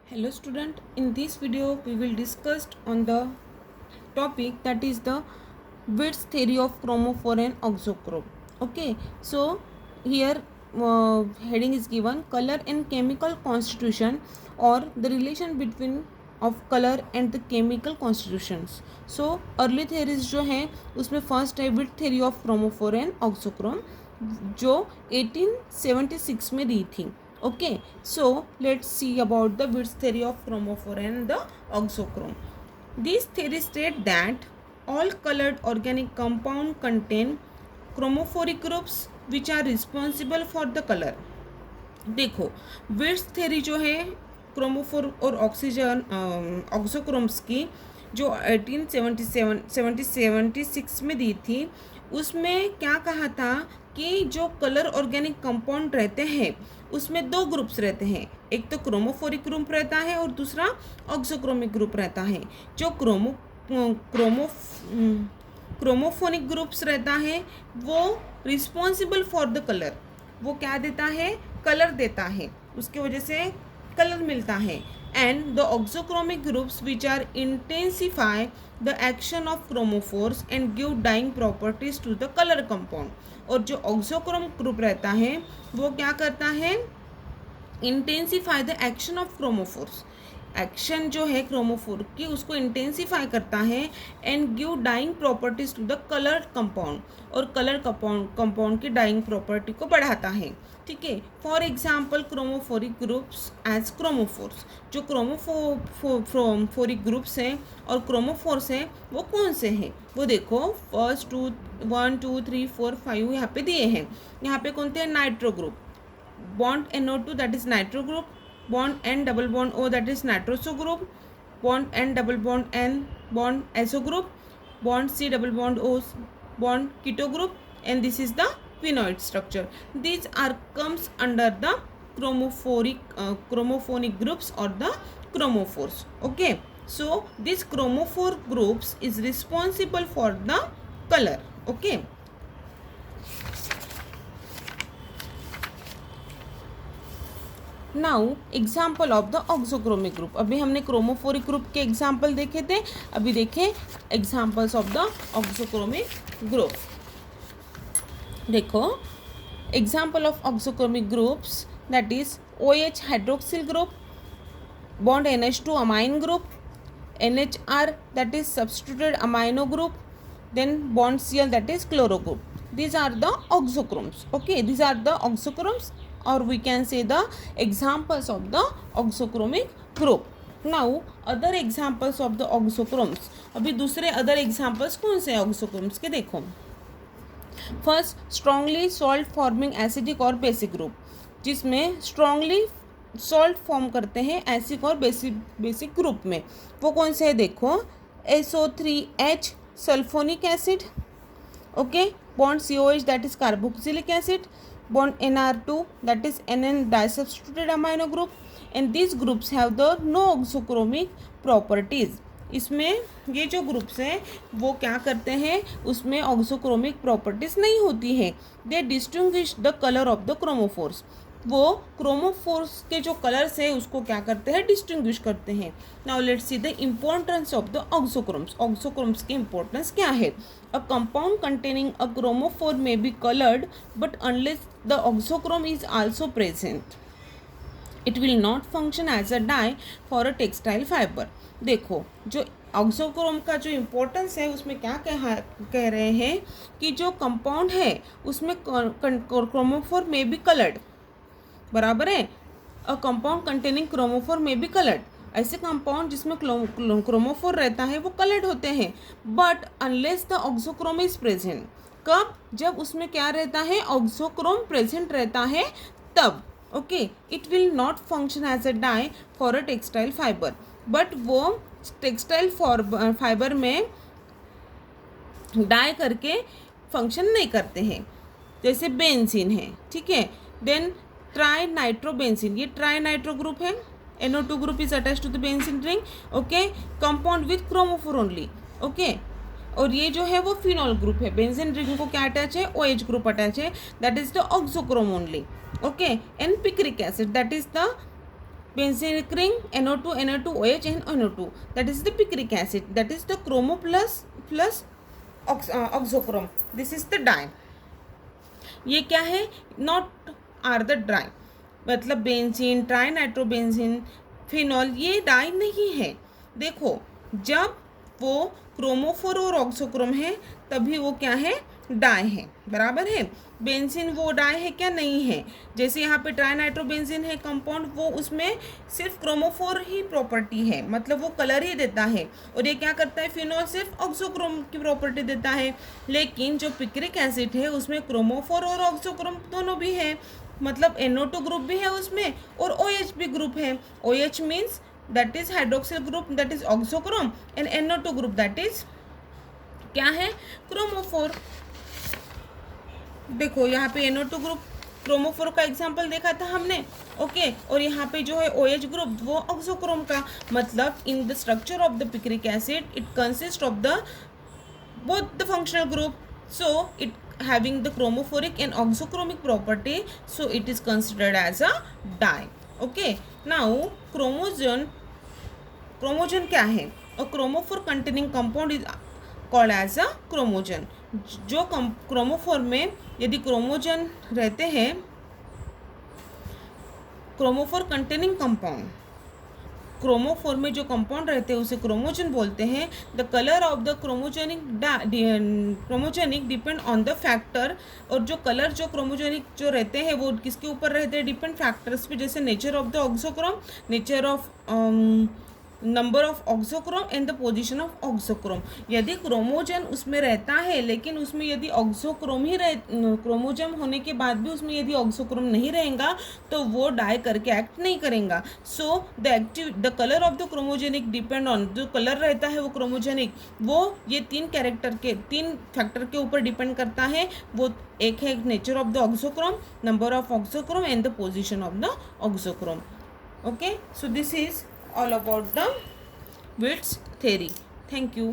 Hello student, in this video we will discuss on the topic that is the Witt's theory of chromophore and auxochrome. Okay, so here heading is given color and chemical constitution or the relation between of color and the chemical constitutions. So early theories जो हैं उसमें first है विट theory of chromophore and auxochrome जो 1876 में दी थी. Okay, so let's see about the Witt's theory of chromophore and the auxochrome. These theories state that all colored organic compound contain chromophoric groups which are responsible for the color. देखो wits theory जो है chromophore और oxygen auxochromes की जो 1876 में दी थी उसमें क्या कहा था कि जो कलर ऑर्गेनिक कंपाउंड रहते हैं उसमें दो ग्रुप्स रहते हैं, एक तो क्रोमोफोरिक ग्रुप रहता है और दूसरा ऑक्सोक्रोमिक ग्रुप रहता है. जो क्रोमोफोनिक ग्रुप्स रहता है वो रिस्पॉन्सिबल फॉर द कलर, वो क्या देता है, कलर देता है, उसकी वजह से कलर मिलता है. And the auxochromic groups which are intensify the action of chromophores and give dyeing properties to the colour compound. और जो ऑक्सोक्रोम ग्रुप रहता है वो क्या करता है, intensify the action of chromophores, action जो है क्रोमोफोर की उसको इंटेंसिफाई करता है and give dyeing properties to the colour compound, और कलर कंपाउंड की डाइंग प्रॉपर्टी को बढ़ाता है. ठीक है, for example chromophoric groups as chromophores, जो क्रोमोफोरिक ग्रुप्स हैं और क्रोमोफोर्स हैं वो कौन से हैं, वो देखो फर्स्ट 1 2 3 4 5 यहाँ पे दिए हैं. यहाँ पे कौन थे, nitro group, bond NO2 that is nitro group, bond N double bond O that is nitroso group, bond N double bond N bond SO group, bond C double bond O bond keto group, and this is the phenoid structure. These are comes under the chromophonic groups or the chromophores. Okay, so this chromophore groups is responsible for the color. Okay. Now example of the auxochromic group. अभी हमने chromophoric group के example देखे थे, अभी देखें examples of the auxochromic group. देखो example of auxochromic groups that is OH hydroxyl group, bond NH2 amine group, NHR that is substituted amino group, then bond Cl that is chloro group. These are the auxochromes. Okay, these are the auxochromes, or we can say the examples of the auxochromic group. Now other examples of the auxochromes. अभी दूसरे other examples कौन से auxochromes के देखो. First strongly salt forming acidic और basic group, जिसमें strongly salt form करते हैं एसिड और बेसिक ग्रुप में, वो कौन से है देखो, SO3H sulphonic acid, okay, bond COH that is carboxylic acid, bond NR2 that is NN disubstituted amino group, and these groups have the no auxochromic properties. इसमें ये जो ग्रुप्स हैं वो क्या करते हैं, उसमें ऑक्सोक्रोमिक प्रॉपर्टीज नहीं होती है. They distinguish the colour of the chromophores, वो क्रोमोफोर्स के जो कलर्स है उसको क्या करते हैं, डिस्टिंग्विश करते हैं. Now let's see the importance of the auxochromes. Auxochromes की इम्पोर्टेंस क्या है. A compound containing a chromophore may be coloured but unless the auxochrome is also present it will not function as a dye for a textile fibre. देखो जो auxochrome का जो importance है उसमें क्या कह रहे हैं कि जो कंपाउंड है उसमें क्रोमोफोर मे बी कलर्ड, बराबर है, अ कंपाउंड कंटेनिंग क्रोमोफोर में बी कलर्ड. ऐसे कंपाउंड जिसमें क्रोमोफोर रहता है वो कलर्ड होते हैं, but unless the auxochrome is present. कब, जब उसमें क्या रहता है, ऑक्सोक्रोम प्रेजेंट रहता है तब. Okay, it will not function as a dye for a textile fibre, but वो टेक्सटाइल फाइबर में डाई करके फंक्शन नहीं करते हैं, जैसे बेंजीन है. ठीक है, देन ट्राई नाइट्रोबेंजीन, ये ट्राई नाइट्रो ग्रुप है, NO2 group is attach to the benzene ring. Okay, compound with chromophore only. Okay, और ये जो है वो फिनॉल ग्रुप है, बेंजीन रिंग को क्या अटैच है, OH ग्रुप अटैच है, that is the auxochrome only. Okay, and picric acid that is the benzenic ring, NO2, NO2, OH and NO2. That is the picric acid. That is the chromo plus oxochrome. This is the die. ये क्या है? Not are the dry, मतलब benzene, try nitrobenzene, phenol, ये die नहीं है. देखो, जब वो क्रोमोफोर और ऑक्सोक्रोम है तभी वो क्या है? डाई है. बराबर है. बेंजीन वो डाई है क्या? नहीं है. जैसे यहाँ पे ट्राई नाइट्रोबेंजीन है कंपाउंड, वो उसमें सिर्फ क्रोमोफोर ही प्रॉपर्टी है, मतलब वो कलर ही देता है. और ये क्या करता है? फिनॉल सिर्फ ऑक्सोक्रोम की प्रॉपर्टी देता है. लेकिन जो पिक्रिक एसिड है उसमें क्रोमोफोर और ऑक्सोक्रोम दोनों भी है, मतलब NO2 ग्रुप भी है उसमें और OH भी ग्रुप है. OH means that is hydroxyl group, that is auxochrome, and NO2 group that is क्या है? क्रोमोफोर. देखो यहाँ पे NO2 ग्रुप क्रोमोफोर का एग्जांपल देखा था हमने. ओके, और यहाँ पे जो है OH ग्रुप वो ऑक्सोक्रोम का. मतलब in the structure of the picric acid it consist of the both the functional group, so it having the chromophoric and oxochromic property, so it is considered as a die. Okay, now chromogen क्या है? A chromophore containing compound is called as a chromogen. जो chromophore में यदि क्रोमोजन रहते हैं, chromophore containing compound, chromophore में जो compound रहते हैं उसे क्रोमोजन बोलते हैं. The colour of the chromogenic depend on the factor. और जो कलर जो क्रोमोजेनिक जो रहते हैं वो किसके ऊपर रहते हैं? डिपेंड फैक्टर्स पे. जैसे nature of the auxochrome, nature of number of auxochrome and the position of auxochrome. यदि क्रोमोजन उसमें रहता है लेकिन उसमें यदि ऑक्सोक्रोम ही क्रोमोजन होने के बाद भी उसमें यदि ऑक्सोक्रोम नहीं रहेगा तो वो डाई करके एक्ट नहीं करेगा. So the colour of the chromogenic depend on, जो कलर रहता है वो क्रोमोजेनिक, वो ये तीन फैक्टर के ऊपर डिपेंड करता है. वो एक है nature of the auxochrome, number of auxochrome and the position of the auxochrome. Okay, so this is all about the Witt's theory. Thank you.